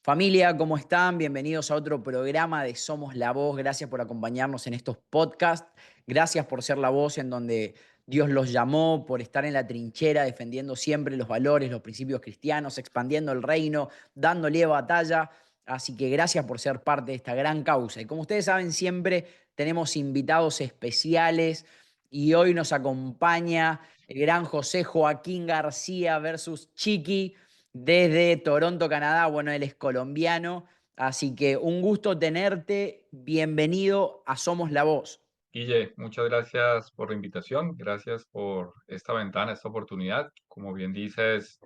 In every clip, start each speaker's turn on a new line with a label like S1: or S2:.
S1: Familia, ¿cómo están? Bienvenidos a otro programa de Somos la Voz. Gracias por acompañarnos en estos podcasts. Gracias por ser la voz en donde Dios los llamó, por estar en la trinchera defendiendo siempre los valores, los principios cristianos, expandiendo el reino, dándole batalla. Así que gracias por ser parte de esta gran causa. Y como ustedes saben, siempre tenemos invitados especiales y hoy nos acompaña el gran José Joaquín García versus Chiqui desde Toronto, Canadá. Bueno, él es colombiano, así que un gusto tenerte. Bienvenido a Somos la Voz.
S2: Guille, muchas gracias por la invitación, gracias por esta ventana, esta oportunidad. Como bien dices,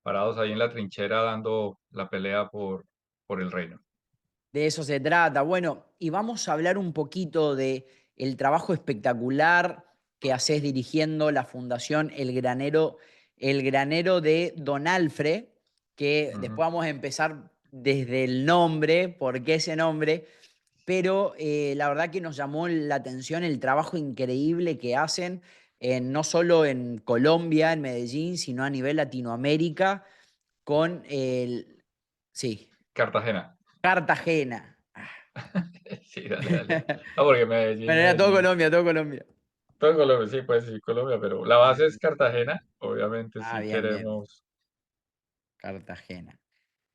S2: parados ahí en la trinchera dando la pelea por el reino.
S1: De eso se trata. Bueno, y vamos a hablar un poquito de el trabajo espectacular que haces dirigiendo la Fundación El Granero de Don Alfred, que
S2: Ujú.
S1: después vamos a empezar desde el nombre, por qué ese nombre, pero la verdad que nos llamó la atención el trabajo increíble que hacen, no solo en Colombia, en Medellín, sino a nivel Latinoamérica, con el... Sí,
S2: Cartagena.
S1: Cartagena.
S2: Sí, dale, dale. No, porque Medellín,
S1: Bueno, era todo
S2: Medellín.
S1: Colombia, todo Colombia.
S2: Todo Colombia, sí, pues sí, Colombia, pero la base es Cartagena. Obviamente,
S1: Ah,
S2: si
S1: bien, bien.
S2: queremos.
S1: Cartagena.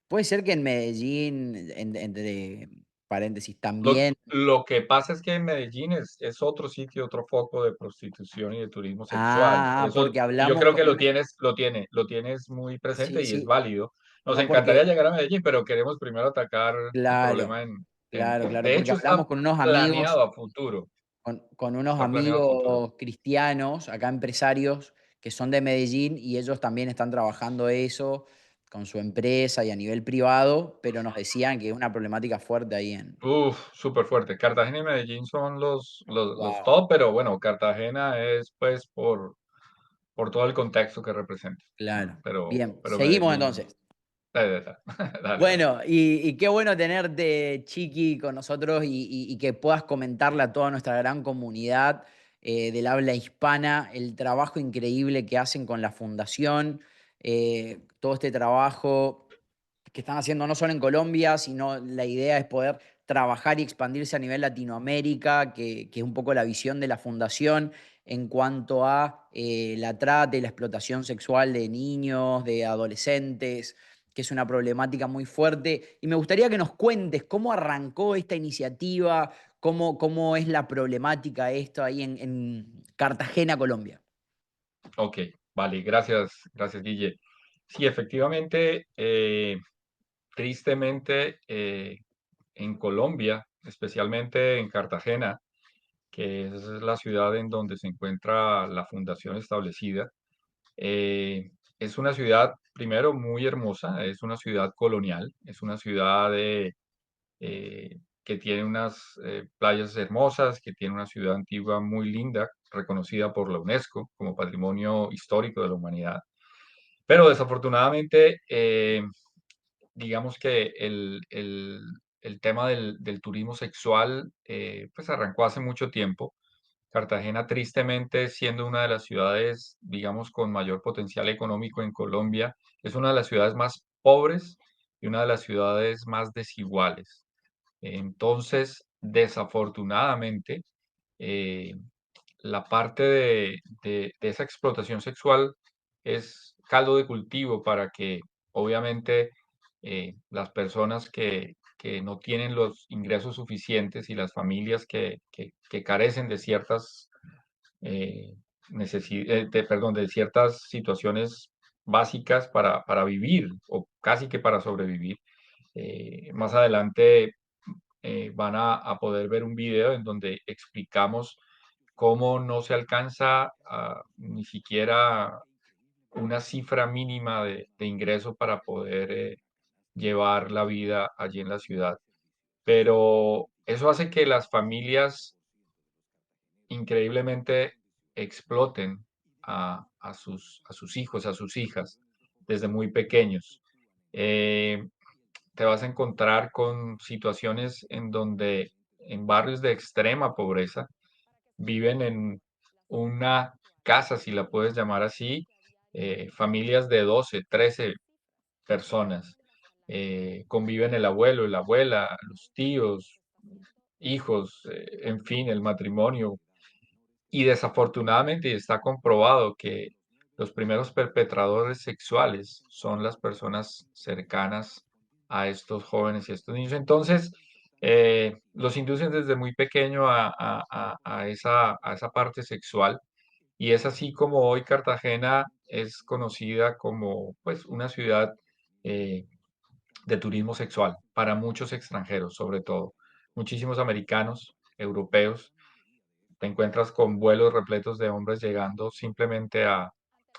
S1: Puede ser que en Medellín, entre paréntesis,
S2: Lo,
S1: también.
S2: lo que pasa es que en Medellín es otro sitio, otro foco de prostitución y de turismo sexual.
S1: Ah,
S2: Eso
S1: porque
S2: yo
S1: hablamos
S2: creo que
S1: con un.
S2: lo tienes muy presente
S1: Sí,
S2: y es
S1: sí.
S2: válido. Nos
S1: No,
S2: encantaría
S1: porque.
S2: llegar a Medellín, pero queremos primero atacar el
S1: Claro,
S2: problema
S1: claro, claro.
S2: de
S1: Porque
S2: hecho,
S1: hablamos
S2: está
S1: con unos amigos,
S2: planeado a futuro.
S1: con unos
S2: Está planeado a futuro.
S1: amigos cristianos, acá empresarios, que son de Medellín y ellos también están trabajando eso con su empresa y a nivel privado, pero nos decían que es una problemática fuerte ahí en.
S2: Uf, súper fuerte. Cartagena y Medellín son los
S1: Wow,
S2: top, pero bueno, Cartagena es pues por todo el contexto que representa.
S1: claro. Bien,
S2: Pero
S1: seguimos
S2: Medellín.
S1: entonces.
S2: Dale, dale, dale, dale.
S1: Bueno, y qué bueno tenerte, Chiqui, con nosotros y que puedas comentarle a toda nuestra gran comunidad del habla hispana el trabajo increíble que hacen con la fundación, todo este trabajo que están haciendo no solo en Colombia, sino la idea es poder trabajar y expandirse a nivel Latinoamérica, que es un poco la visión de la fundación en cuanto a la trata y la explotación sexual de niños, de adolescentes, que es una problemática muy fuerte. Y me gustaría que nos cuentes cómo arrancó esta iniciativa, cómo es la problemática esto ahí en Cartagena, Colombia.
S2: Ok, vale, gracias, Guille. Sí, efectivamente, tristemente, en Colombia, especialmente en Cartagena, que es la ciudad en donde se encuentra la fundación establecida, es una ciudad, primero, muy hermosa, es una ciudad colonial, es una ciudad que tiene unas playas hermosas, que tiene una ciudad antigua muy linda, reconocida por la UNESCO como Patrimonio Histórico de la Humanidad. Pero desafortunadamente, digamos que el tema del turismo sexual, pues arrancó hace mucho tiempo. Cartagena, tristemente, siendo una de las ciudades, digamos, con mayor potencial económico en Colombia, es una de las ciudades más pobres y una de las ciudades más desiguales. Entonces, desafortunadamente, eh, la parte de esa explotación sexual es caldo de cultivo para que, obviamente, las personas que no tienen los ingresos suficientes y las familias que carecen de ciertas, perdón, de ciertas situaciones básicas para vivir o casi que para sobrevivir. Más adelante van a poder ver un video en donde explicamos cómo no se alcanza ni siquiera una cifra mínima de ingreso para poder llevar la vida allí en la ciudad. Pero eso hace que las familias increíblemente exploten a sus hijos, a sus hijas, desde muy pequeños. Eh, Te vas a encontrar con situaciones en donde en barrios de extrema pobreza viven en una casa, si la puedes llamar así, familias de 12, 13 personas. conviven el abuelo, la abuela, los tíos, hijos, en fin, el matrimonio. Y desafortunadamente está comprobado que los primeros perpetradores sexuales son las personas cercanas a estos jóvenes y a estos niños. Entonces, los inducen desde muy pequeño a esa parte sexual. Y es así como hoy Cartagena es conocida como pues, una ciudad eh, de turismo sexual para muchos extranjeros, sobre todo. Muchísimos americanos, europeos, te encuentras con vuelos repletos de hombres llegando simplemente a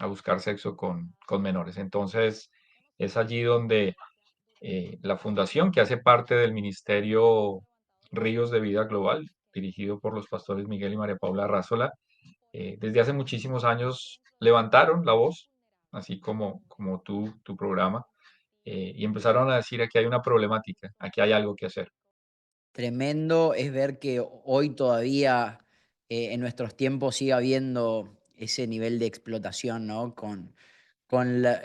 S2: buscar sexo con menores. Entonces, es allí donde la fundación, que hace parte del Ministerio Ríos de Vida Global, dirigido por los pastores Miguel y María Paula Arrázola, desde hace muchísimos años levantaron la voz, así como tu programa, y empezaron a decir: aquí hay una problemática, aquí hay algo que hacer.
S1: Tremendo es ver que hoy todavía, en nuestros tiempos sigue habiendo ese nivel de explotación, ¿no? Con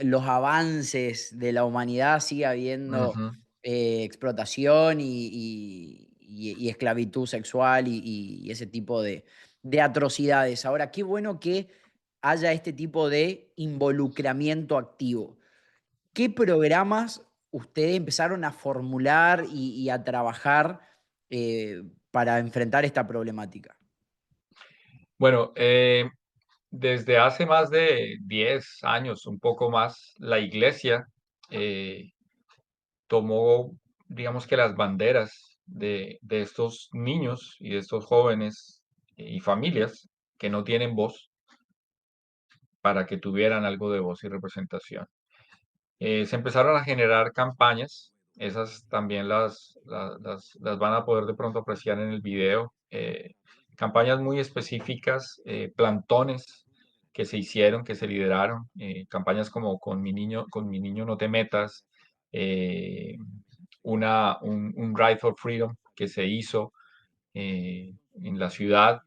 S1: los avances de la humanidad sigue habiendo
S2: Ujú.
S1: explotación y esclavitud sexual y ese tipo de atrocidades. Ahora, qué bueno que haya este tipo de involucramiento activo. ¿Qué programas ustedes empezaron a formular y a trabajar para enfrentar esta problemática?
S2: Bueno, desde hace más de 10 años, un poco más, la iglesia eh, tomó, digamos que las banderas de estos niños y de estos jóvenes y familias que no tienen voz para que tuvieran algo de voz y representación. Se empezaron a generar campañas, esas también las van a poder de pronto apreciar en el video, campañas muy específicas, plantones que se hicieron, que se lideraron, campañas como con mi niño no te metas, eh, un Ride for Freedom que se hizo en la ciudad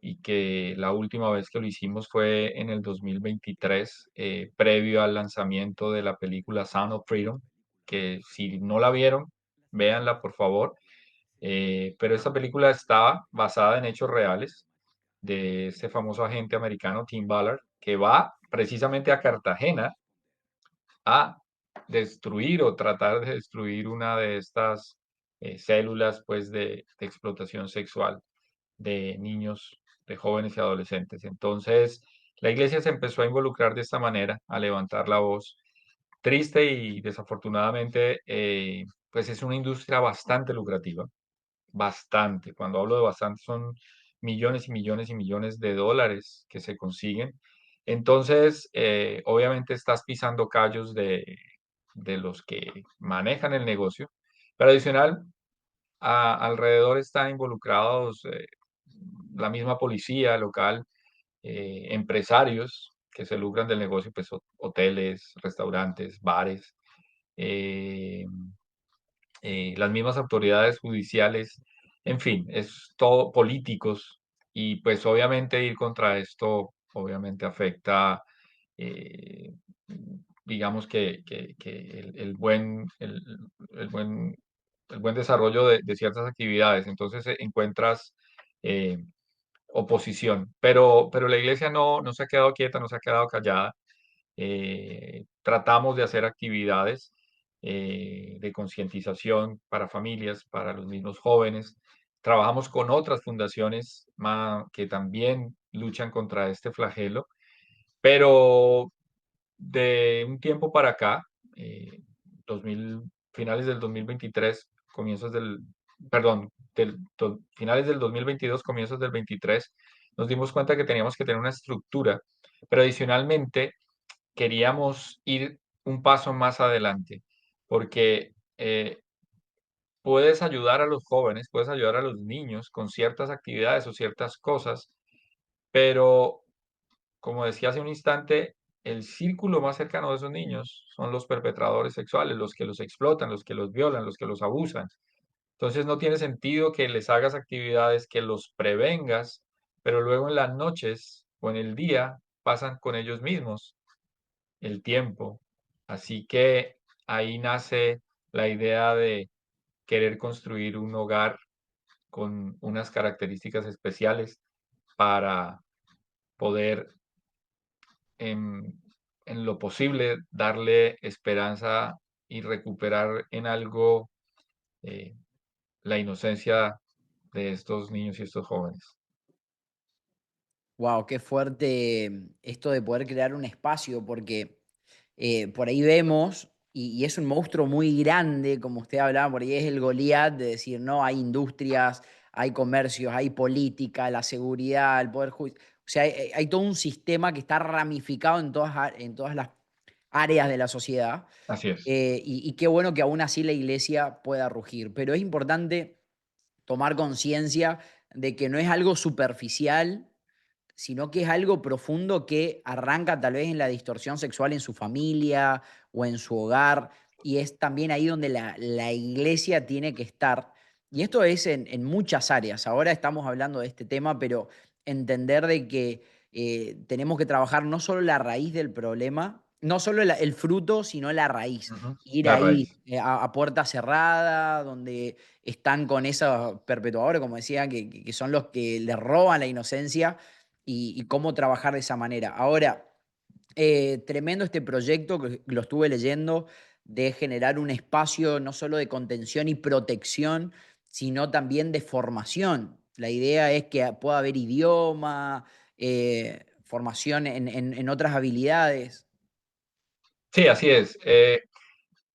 S2: y que la última vez que lo hicimos fue en el 2023, previo al lanzamiento de la película Sound of Freedom, que si no la vieron, véanla por favor. Pero esta película estaba basada en hechos reales de este famoso agente americano, Tim Ballard, que va precisamente a Cartagena a destruir o tratar de destruir una de estas células pues, de explotación sexual de niños, de jóvenes y adolescentes. Entonces, la iglesia se empezó a involucrar de esta manera, a levantar la voz. Triste y desafortunadamente, pues es una industria bastante lucrativa, bastante. Cuando hablo de bastante son millones y millones y millones de dólares que se consiguen. Entonces, obviamente estás pisando callos de los que manejan el negocio, pero adicional, alrededor están involucrados la misma policía local, empresarios que se lucran del negocio, pues hoteles, restaurantes, bares, eh, las mismas autoridades judiciales, en fin, es todo políticos y pues obviamente ir contra esto obviamente afecta, eh, digamos que el buen, el buen desarrollo de ciertas actividades. Entonces encuentras eh, oposición, pero la iglesia no se ha quedado quieta, no se ha quedado callada. Tratamos de hacer actividades de concientización para familias, para los mismos jóvenes. Trabajamos con otras fundaciones que también luchan contra este flagelo, pero de un tiempo para acá, 2000, finales del 2023, comienzos del, perdón, finales del 2022, comienzos del 23, nos dimos cuenta que teníamos que tener una estructura, pero adicionalmente queríamos ir un paso más adelante, porque puedes ayudar a los jóvenes, puedes ayudar a los niños con ciertas actividades o ciertas cosas, pero como decía hace un instante, el círculo más cercano de esos niños son los perpetradores sexuales, los que los explotan, los que los violan, los que los abusan. Entonces no tiene sentido que les hagas actividades, que los prevengas, pero luego en las noches o en el día pasan con ellos mismos el tiempo. Así que ahí nace la idea de querer construir un hogar con unas características especiales para poder, en, en lo posible, darle esperanza y recuperar en algo eh, la inocencia de estos niños y estos jóvenes.
S1: Wow, qué fuerte esto de poder crear un espacio, porque por ahí vemos, y es un monstruo muy grande, como usted hablaba, por ahí es el Goliat de decir, no, hay industrias, hay comercios, hay política, la seguridad, el poder judicial. O sea, hay todo un sistema que está ramificado en todas las áreas de la sociedad.
S2: Así es.
S1: Y qué bueno que aún así la iglesia pueda rugir. Pero es importante tomar conciencia de que no es algo superficial, sino que es algo profundo que arranca tal vez en la distorsión sexual en su familia o en su hogar, y es también ahí donde la iglesia tiene que estar. Y esto es en muchas áreas. Ahora estamos hablando de este tema, pero entender de que tenemos que trabajar no solo la raíz del problema, no solo el fruto, sino la raíz.
S2: Ujú.
S1: Ir
S2: La
S1: ahí
S2: raíz.
S1: a puerta cerrada, donde están con esos perpetuadores, como decía, que son los que les roban la inocencia, y cómo trabajar de esa manera. Ahora, tremendo este proyecto que lo estuve leyendo, de generar un espacio no solo de contención y protección, sino también de formación. La idea es que pueda haber idioma, formación en otras habilidades.
S2: Sí, así es.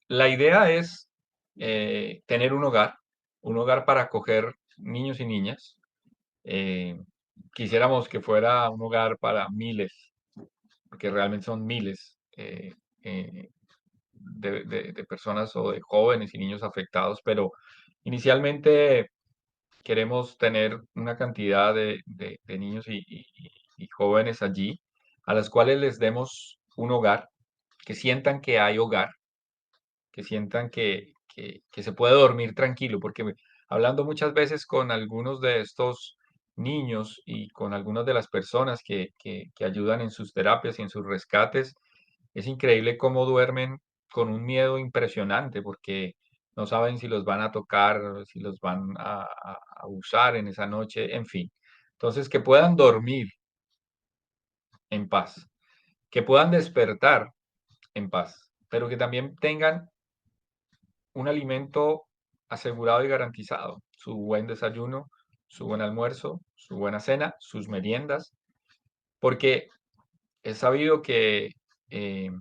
S2: La idea es tener un hogar para acoger niños y niñas. Eh, Quisiéramos que fuera un hogar para miles, porque realmente son miles eh, de personas o de jóvenes y niños afectados, pero inicialmente queremos tener una cantidad de niños y jóvenes allí, a las cuales les demos un hogar, que sientan que hay hogar, que sientan que se puede dormir tranquilo, porque hablando muchas veces con algunos de estos niños y con algunas de las personas que ayudan en sus terapias y en sus rescates, es increíble cómo duermen con un miedo impresionante, porque no saben si los van a tocar, si los van a usar en esa noche, en fin. Entonces, que puedan dormir en paz, que puedan despertar en paz, pero que también tengan un alimento asegurado y garantizado, su buen desayuno, su buen almuerzo, su buena cena, sus meriendas, porque es sabido que eh,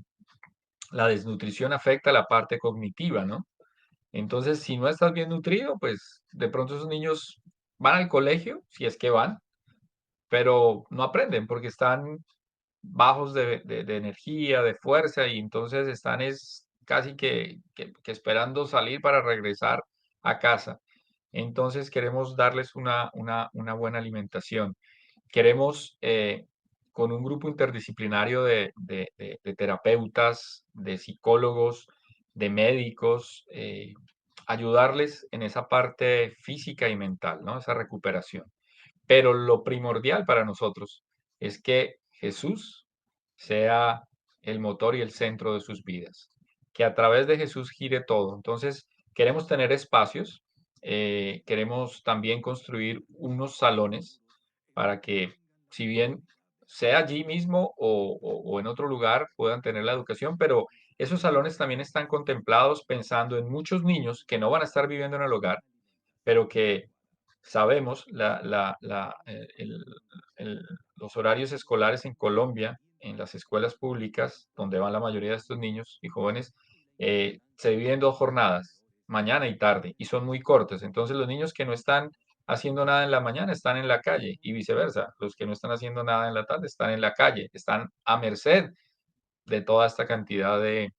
S2: la desnutrición afecta la parte cognitiva, ¿no? Entonces, si no estás bien nutrido, pues de pronto esos niños van al colegio, si es que van, pero no aprenden porque están bajos de energía, de fuerza, y entonces están es casi que esperando salir para regresar a casa. Entonces queremos darles una buena alimentación. Queremos, con un grupo interdisciplinario de terapeutas, de psicólogos, de médicos, ayudarles en esa parte física y mental, ¿no? Esa recuperación. Pero lo primordial para nosotros es que Jesús sea el motor y el centro de sus vidas, que a través de Jesús gire todo. Entonces, queremos tener espacios, queremos también construir unos salones para que, si bien sea allí mismo o en otro lugar, puedan tener la educación, pero esos salones también están contemplados pensando en muchos niños que no van a estar viviendo en el hogar, pero que sabemos el los horarios escolares en Colombia, en las escuelas públicas, donde van la mayoría de estos niños y jóvenes, se dividen en 2 jornadas, mañana y tarde, y son muy cortas. Entonces, los niños que no están haciendo nada en la mañana están en la calle y viceversa. Los que no están haciendo nada en la tarde están en la calle, están a merced de toda esta cantidad de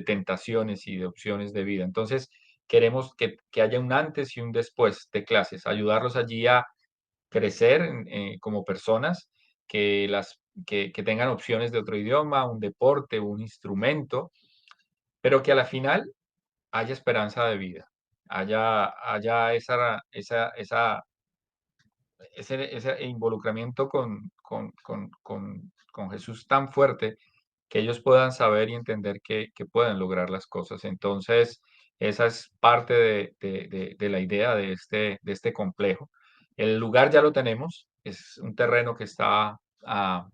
S2: tentaciones y de opciones de vida. Entonces, queremos que haya un antes y un después de clases, ayudarlos allí a crecer como personas, que tengan opciones de otro idioma, un deporte, un instrumento, pero que a la final haya esperanza de vida, haya ese involucramiento con Jesús tan fuerte que ellos puedan saber y entender que pueden lograr las cosas. Entonces, Esa es parte de la idea de este complejo. El lugar ya lo tenemos, es un terreno que está al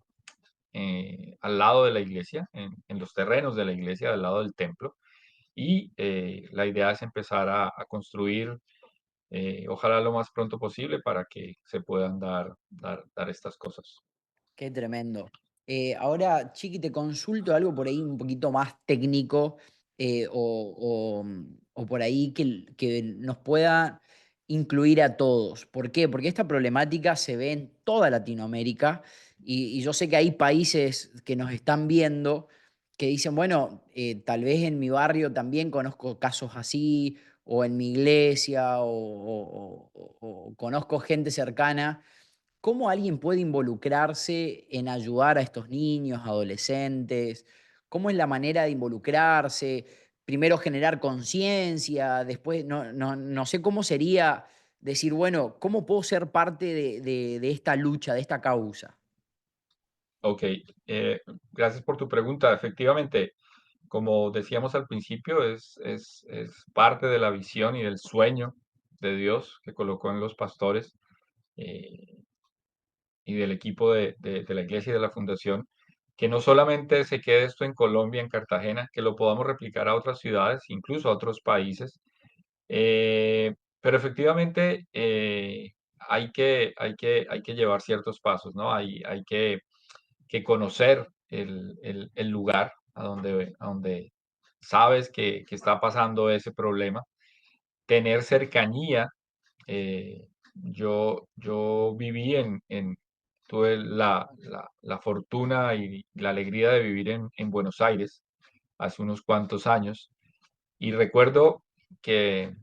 S2: lado de la iglesia, en los terrenos de la iglesia, al lado del templo, y la idea es empezar a construir, ojalá lo más pronto posible para que se puedan dar estas cosas.
S1: Qué tremendo. Ahora, Chiqui, te consulto algo por ahí un poquito más técnico, o por ahí que nos pueda incluir a todos. ¿Por qué? Porque esta problemática se ve en toda Latinoamérica y yo sé que hay países que nos están viendo que dicen, bueno, tal vez en mi barrio también conozco casos así, o en mi iglesia, o conozco gente cercana. ¿Cómo alguien puede involucrarse en ayudar a estos niños, adolescentes? ¿Cómo es la manera de involucrarse? Primero generar conciencia, después no sé cómo sería decir, bueno, ¿cómo puedo ser parte de esta lucha, de esta causa?
S2: Ok, gracias por tu pregunta. Efectivamente, como decíamos al principio, es parte de la visión y del sueño de Dios que colocó en los pastores eh, y del equipo de la iglesia y de la fundación, que no solamente se quede esto en Colombia, en Cartagena, que lo podamos replicar a otras ciudades, incluso a otros países. Eh, pero efectivamente hay que llevar ciertos pasos, ¿no? Hay que conocer el lugar a donde sabes que está pasando ese problema, tener cercanía. Yo viví tuve la fortuna y la alegría de vivir en Buenos Aires hace unos cuantos años y recuerdo que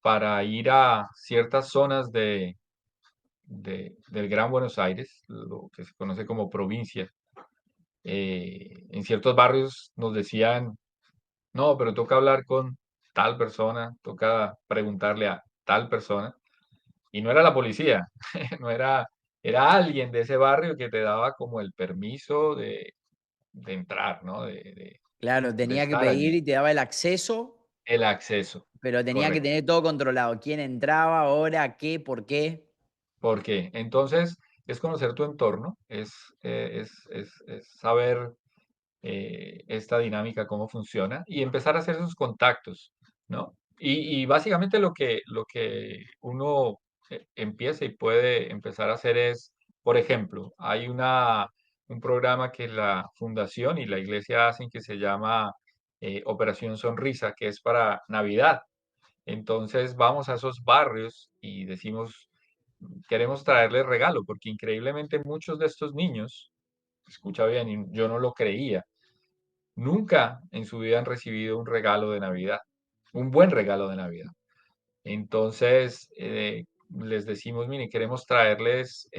S2: para ir a ciertas zonas del Gran Buenos Aires, lo que se conoce como provincia, en ciertos barrios nos decían, no, pero toca hablar con tal persona, toca preguntarle a tal persona, y no era la policía, no era, era alguien de ese barrio que te daba como el permiso de entrar, ¿no?
S1: Claro,
S2: De
S1: tenía que
S2: estar
S1: pedir
S2: allí,
S1: y te daba el acceso,
S2: el acceso,
S1: pero tenía que
S2: correcto.
S1: tener todo controlado. ¿Quién entraba, ahora, qué, por qué?
S2: ¿Por qué? Entonces, es conocer tu entorno, es saber esta dinámica, cómo funciona, y empezar a hacer esos contactos, ¿no? Y básicamente lo que uno empieza y puede empezar a hacer es, por ejemplo, hay un programa que la fundación y la iglesia hacen que se llama Operación Sonrisa, que es para Navidad. Entonces vamos a esos barrios y decimos, queremos traerles regalo, porque increíblemente muchos de estos niños, escucha bien, y yo no lo creía, nunca en su vida han recibido un regalo de Navidad, un buen regalo de Navidad. Entonces, les decimos, mire, queremos traerles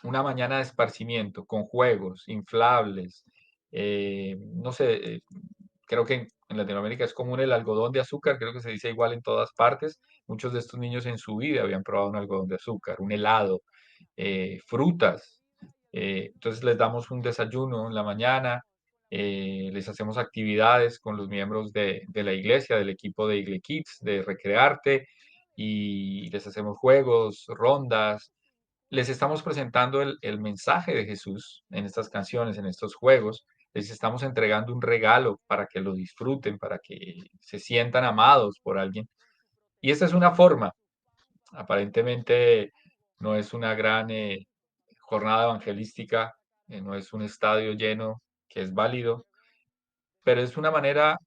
S2: una mañana de esparcimiento con juegos, inflables, no sé, creo que en Latinoamérica es común el algodón de azúcar, creo que se dice igual en todas partes. Muchos de estos niños en su vida habían probado un algodón de azúcar, un helado, frutas. Entonces les damos un desayuno en la mañana, les hacemos actividades con los miembros de la iglesia, del equipo de Igle Kids, de Recrearte, y les hacemos juegos, rondas. Les estamos presentando el mensaje de Jesús en estas canciones, en estos juegos. Les estamos entregando un regalo para que lo disfruten, para que se sientan amados por alguien. Y esta es una forma, aparentemente no es una gran jornada evangelística, no es un estadio lleno que es válido, pero es una manera,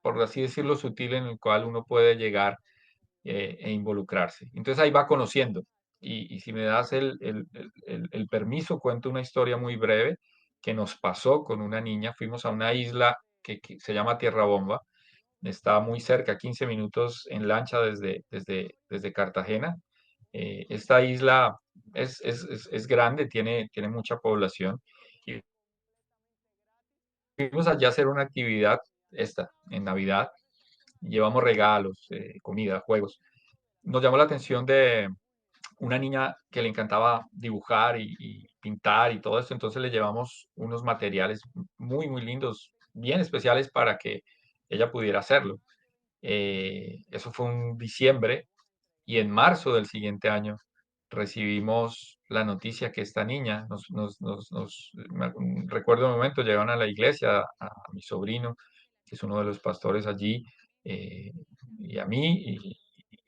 S2: por así decirlo, sutil en el cual uno puede llegar e involucrarse. Entonces ahí va conociendo. Y si me das el permiso, cuento una historia muy breve que nos pasó con una niña. Fuimos a una isla que se llama Tierra Bomba. Está muy cerca, 15 minutos en lancha desde Cartagena. Esta isla es grande, tiene mucha población. Y fuimos allá a hacer una actividad, esta, en Navidad. Llevamos regalos, comida, juegos. Nos llamó la atención de una niña que le encantaba dibujar y pintar y todo esto, entonces le llevamos unos materiales muy, muy lindos, bien especiales para que ella pudiera hacerlo. Eso fue un diciembre y en marzo del siguiente año recibimos la noticia que esta niña, recuerdo un momento, llegaron a la iglesia a mi sobrino, que es uno de los pastores allí, eh, y a mí,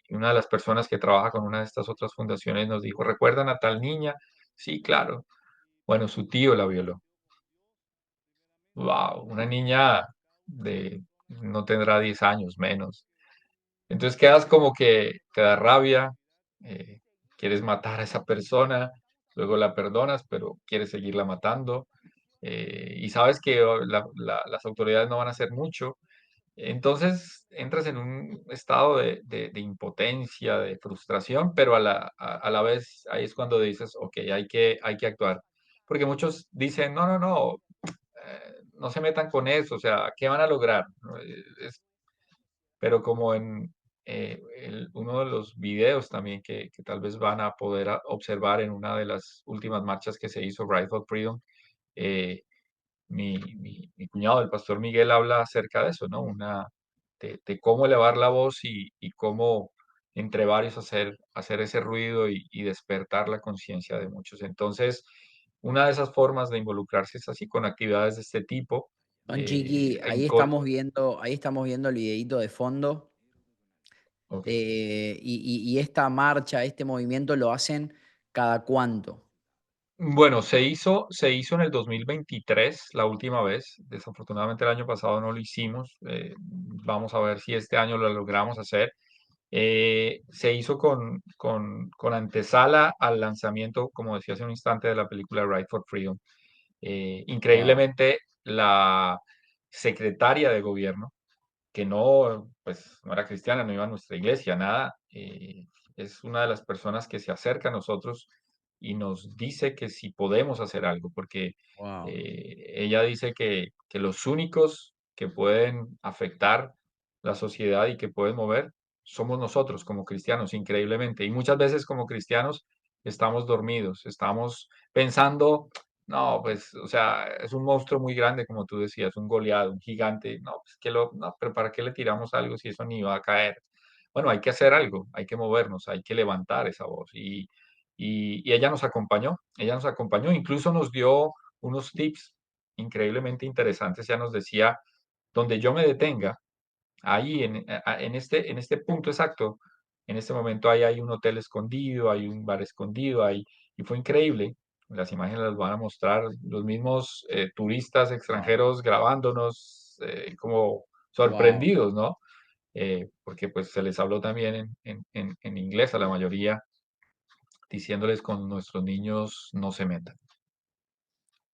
S2: y una de las personas que trabaja con una de estas otras fundaciones nos dijo, ¿recuerdan a tal niña? Sí, claro. Bueno, su tío la violó. Wow, una niña de, no tendrá 10 años, menos. Entonces quedas como que te da rabia, eh, quieres matar a esa persona, luego la perdonas, pero quieres seguirla matando, y sabes que las autoridades no van a hacer mucho. Entonces entras en un estado de impotencia, de frustración, pero a la vez ahí es cuando dices, ok, hay que actuar. Porque muchos dicen, no, no, no, no se metan con eso, o sea, ¿qué van a lograr? ¿No? Pero como en uno de los videos también que tal vez van a poder observar en una de las últimas marchas que se hizo, Ride for Freedom, eh, mi cuñado, el pastor Miguel, habla acerca de eso, ¿no? De cómo elevar la voz y cómo entre varios hacer ese ruido y despertar la conciencia de muchos. Entonces, una de esas formas de involucrarse es así con actividades de este tipo.
S1: Don Chiqui,
S2: En co-
S1: ahí estamos viendo el videíto de fondo.
S2: ok.
S1: Y esta marcha, este movimiento lo hacen cada cuánto.
S2: Bueno, se hizo en el 2023 la última vez. Desafortunadamente el año pasado no lo hicimos. Vamos a ver si este año lo logramos hacer. Se hizo con antesala al lanzamiento, como decía hace un instante, de la película Ride for Freedom.
S1: Wow,
S2: Increíblemente, la secretaria de gobierno, que no, pues, no era cristiana, no iba a nuestra iglesia, nada, es una de las personas que se acerca a nosotros y nos dice que si podemos hacer algo, porque
S1: wow,
S2: ella dice que los únicos que pueden afectar la sociedad y que pueden mover somos nosotros como cristianos, increíblemente. Y muchas veces como cristianos estamos dormidos, estamos pensando, no, pues, o sea, es un monstruo muy grande, como tú decías, un goleado, un gigante. No, pues no, pero ¿para qué le tiramos algo si eso ni va a caer? Bueno, hay que hacer algo, hay que movernos, hay que levantar esa voz. Y ella nos acompañó, incluso nos dio unos tips increíblemente interesantes. Ya nos decía, donde yo me detenga, ahí en este punto exacto, en este momento ahí hay un hotel escondido, hay un bar escondido, y fue increíble. Las imágenes las van a mostrar los mismos turistas
S1: wow,
S2: extranjeros grabándonos, como
S1: wow.
S2: sorprendidos, ¿no? Porque pues se les habló también en inglés a la mayoría, diciéndoles con nuestros niños no se metan.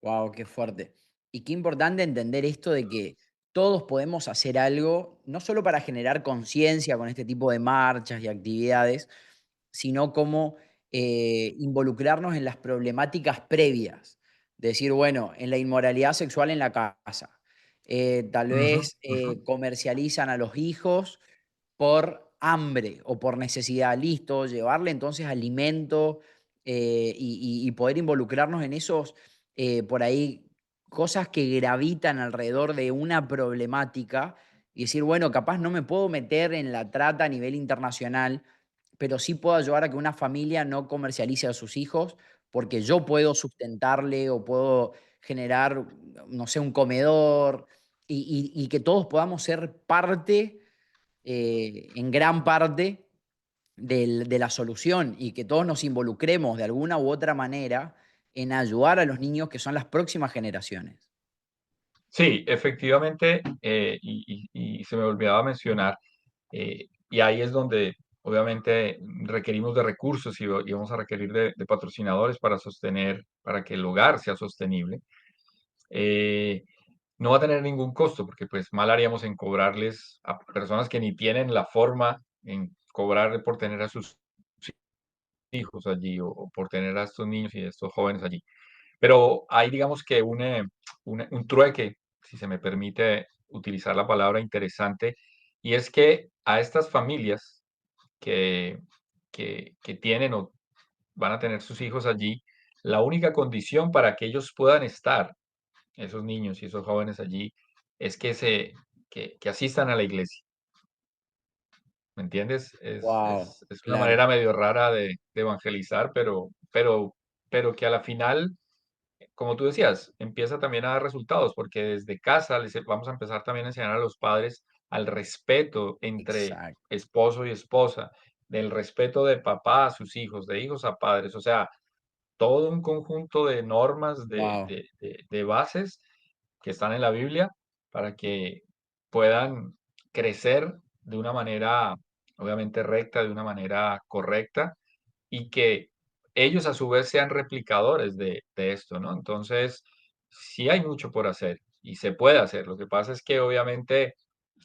S1: Wow, qué fuerte. Y qué importante entender esto de que todos podemos hacer algo, no solo para generar conciencia con este tipo de marchas y actividades, sino como involucrarnos en las problemáticas previas. Decir, bueno, en la inmoralidad sexual en la casa. Tal
S2: Ujú,
S1: vez
S2: ujú.
S1: comercializan a los hijos por hambre o por necesidad. Listo, llevarle entonces alimento y poder involucrarnos en esos, por ahí, cosas que gravitan alrededor de una problemática y decir, bueno, capaz no me puedo meter en la trata a nivel internacional, pero sí puedo ayudar a que una familia no comercialice a sus hijos porque yo puedo sustentarle o puedo generar, no sé, un comedor y que todos podamos ser parte, en gran parte, de la solución y que todos nos involucremos de alguna u otra manera en ayudar a los niños que son las próximas generaciones.
S2: Sí, efectivamente, y se me olvidaba mencionar, y ahí es donde obviamente requerimos de recursos y vamos a requerir de patrocinadores para sostener, para que el hogar sea sostenible. Eh, no va a tener ningún costo, porque pues mal haríamos en cobrarles a personas que ni tienen la forma en cobrar por tener a sus hijos allí o por tener a estos niños y a estos jóvenes allí. Pero hay, digamos que un trueque, si se me permite utilizar la palabra interesante, y es que a estas familias que, que tienen o van a tener sus hijos allí, la única condición para que ellos puedan estar, esos niños y esos jóvenes allí, es que asistan a la iglesia. ¿me entiendes?
S1: Wow,
S2: Es una
S1: claro,
S2: manera medio rara de evangelizar, pero que a la final, como tú decías, empieza también a dar resultados, porque desde casa vamos a empezar también a enseñar a los padres al respeto entre
S1: exacto.
S2: esposo y esposa, del respeto de papá a sus hijos, de hijos a padres, o sea, todo un conjunto de normas,
S1: Wow,
S2: de bases que están en la Biblia para que puedan crecer de una manera, obviamente, recta, de una manera correcta, y que ellos a su vez sean replicadores de esto, ¿no? Entonces, sí hay mucho por hacer y se puede hacer. Lo que pasa es que obviamente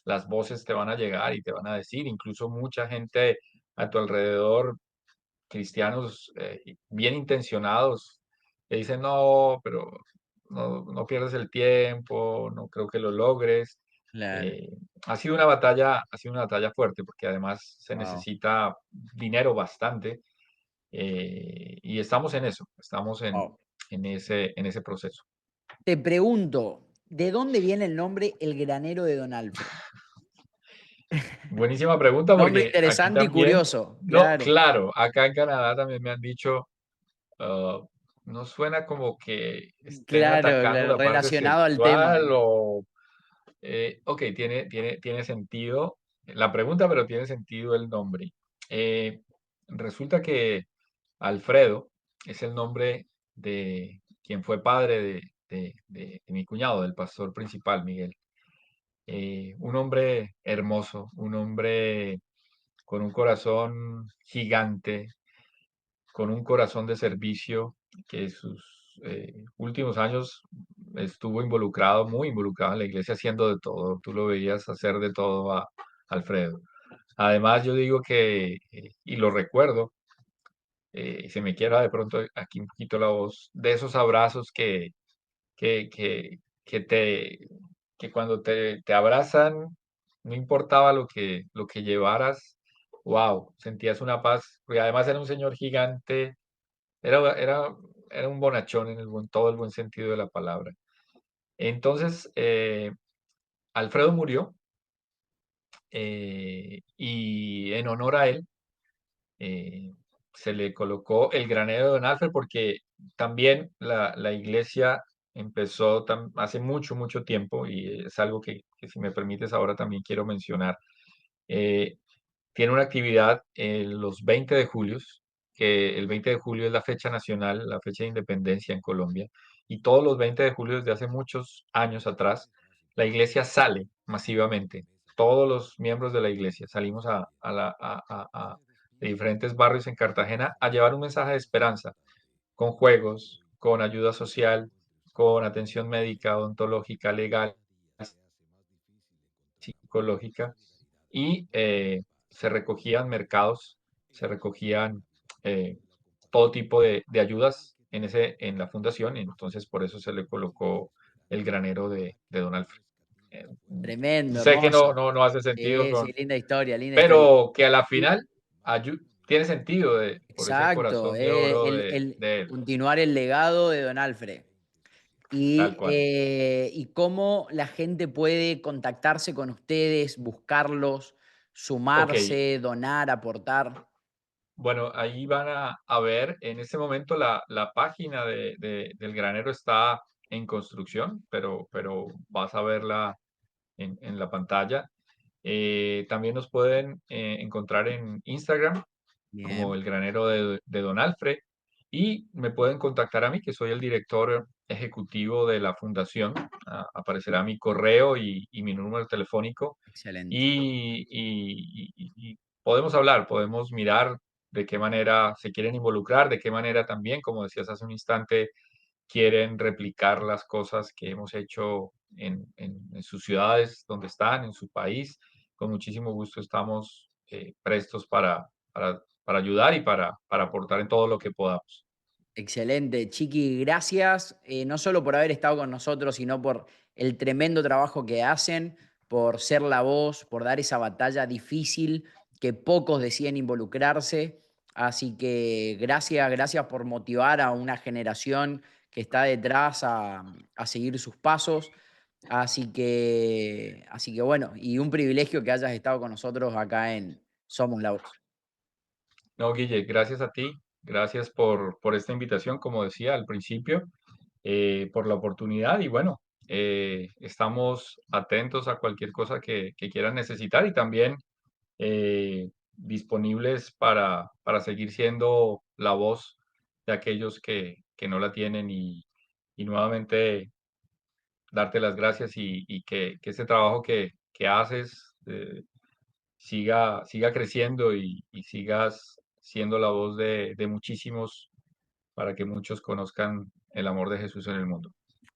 S2: las voces te van a llegar y te van a decir, incluso mucha gente a tu alrededor, cristianos bien intencionados, te dicen, no, pero no pierdas el tiempo, no creo que lo logres.
S1: claro,
S2: Eh, ha sido una batalla fuerte porque además se
S1: wow,
S2: necesita dinero bastante y estamos en eso, estamos
S1: wow.
S2: en ese proceso.
S1: Te pregunto, ¿de dónde viene el nombre El Granero de Don Alfred?
S2: Buenísima pregunta
S1: Nombre
S2: porque aquí
S1: interesante y
S2: también,
S1: curioso,
S2: no,
S1: claro,
S2: claro, acá en Canadá también me han dicho, ah, no suena como que estén
S1: claro,
S2: atacando
S1: claro,
S2: la parte
S1: relacionado al tema,
S2: sexual
S1: ¿no?
S2: o, ok, tiene sentido la pregunta, pero tiene sentido el nombre. Eh, Resulta que Alfredo es el nombre de quien fue padre de mi cuñado, del pastor principal, Miguel. Un hombre hermoso, un hombre con un corazón gigante, con un corazón de servicio, que sus últimos años estuvo involucrado, muy involucrado en la iglesia, haciendo de todo. Tú lo veías hacer de todo a Alfredo. Además, yo digo que, y lo recuerdo, y se me quiera de pronto aquí un poquito la voz, de esos abrazos que, que, que te, que cuando te abrazan, no importaba lo que llevaras, wow, sentías una paz, porque además era un señor gigante, era, era, era un bonachón en todo el buen sentido de la palabra. Entonces, Alfredo murió y en honor a él eh, se le colocó el granero de Don Alfred porque también la iglesia empezó hace mucho, mucho tiempo y es algo que si me permites ahora también quiero mencionar. eh, Tiene una actividad los 20 de julio, que el 20 de julio es la fecha nacional, la fecha de independencia en Colombia, y todos los 20 de julio desde hace muchos años atrás, la iglesia sale masivamente. Todos los miembros de la iglesia salimos de diferentes barrios en Cartagena a llevar un mensaje de esperanza, con juegos, con ayuda social, con atención médica, odontológica, legal, psicológica y se recogían mercados, se recogían eh, todo tipo de ayudas en la fundación y entonces por eso se le colocó el granero de Don Alfred. Eh,
S1: Tremendo,
S2: Sé que
S1: hermoso.
S2: no hace sentido
S1: Sí, sí, linda historia, linda historia.
S2: pero que a la
S1: Y
S2: final tiene sentido por ese
S1: exacto,
S2: corazón de oro
S1: el
S2: de él,
S1: continuar el legado de Don Alfred.
S2: tal cual.
S1: Y cómo la gente puede contactarse con ustedes, buscarlos,
S2: Ok,
S1: sumarse, donar, aportar.
S2: bueno, ahí van a ver, en este momento la página del granero está en construcción, pero vas a verla en la pantalla. También nos pueden encontrar en Instagram como
S1: Bien,
S2: el granero de Don Alfred y me pueden contactar a mí, que soy el director ejecutivo de la fundación. Aparecerá mi correo y mi número telefónico
S1: excelente.
S2: y podemos hablar, podemos mirar de qué manera se quieren involucrar, de qué manera también, como decías hace un instante, quieren replicar las cosas que hemos hecho en sus ciudades donde están, en su país. Con muchísimo gusto estamos prestos para ayudar y para aportar en todo lo que podamos.
S1: Excelente. Chiqui, gracias no solo por haber estado con nosotros, sino por el tremendo trabajo que hacen, por ser la voz, por dar esa batalla difícil que pocos deciden involucrarse. Así que gracias, gracias por motivar a una generación que está detrás a seguir sus pasos. Así que bueno, y un privilegio que hayas estado con nosotros acá en Somos la voz.
S2: No, Guille, gracias a ti, gracias por esta invitación, como decía al principio, por la oportunidad y bueno, estamos atentos a cualquier cosa que quieran necesitar y también disponibles para seguir siendo la voz de aquellos que no la tienen y nuevamente darte las gracias y que ese trabajo que haces siga creciendo y sigas siendo la voz de muchísimos para que muchos conozcan el amor de Jesús en el mundo.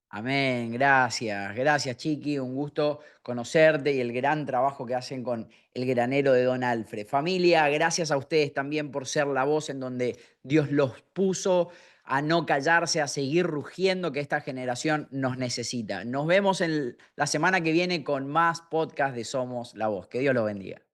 S1: Amén, gracias, gracias Chiqui, un gusto conocerte y el gran trabajo que hacen con el granero de Don Alfred. Familia, gracias a ustedes también por ser la voz en donde Dios los puso a no callarse, a seguir rugiendo que esta generación nos necesita. Nos vemos en la semana que viene con más podcast de Somos la Voz. Que Dios los bendiga.